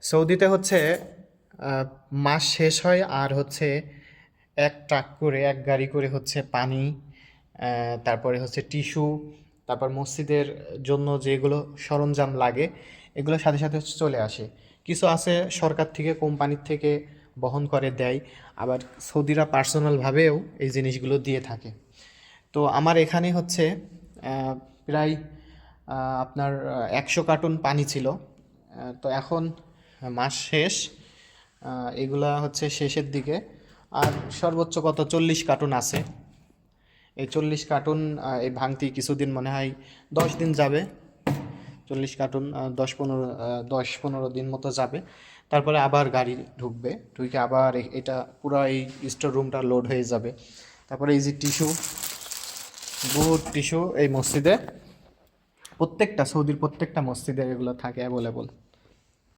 সৌদিতে হচ্ছে আহ, মাস শেষ হয় আর হচ্ছে এক ট্রাক করে এক গাড়ি করে হচ্ছে পানি, তারপরে হচ্ছে টিস্যু, তারপর মসজিদের জন্য যেগুলো সরঞ্জাম লাগে এগুলোর সাথে সাথে হচ্ছে চলে আসে। কিছু আছে সরকার থেকে কোম্পানির থেকে বহন করে দেয়, আবার সৌদিরা পার্সোনালভাবেও এই জিনিসগুলো দিয়ে থাকে। তো আমার এখানে হচ্ছে প্রায় আপনার 100 কার্টুন পানি ছিল। তো এখন মাস শেষ, এগুলা হচ্ছে শেষের দিকে। আর সর্বোচ্চ কত 40 কার্টুন আছে। এই 40 কার্টুন এই ভাঙতি কিছুদিন, মনে হয় 10 দিন যাবে। 40 কার্টুন 10-15 দিন মতো যাবে। তারপরে আবার গাড়ি ঢুকবে, ঢুকে আবার এটা পুরো এই স্টোর রুমটা লোড হয়ে যাবে। তারপরে এই যে টিস্যু, বহুত টিস্যু এই মসজিদে, প্রত্যেকটা সৌদির প্রত্যেকটা মসজিদে এগুলো থাকে অ্যাভেলেবল।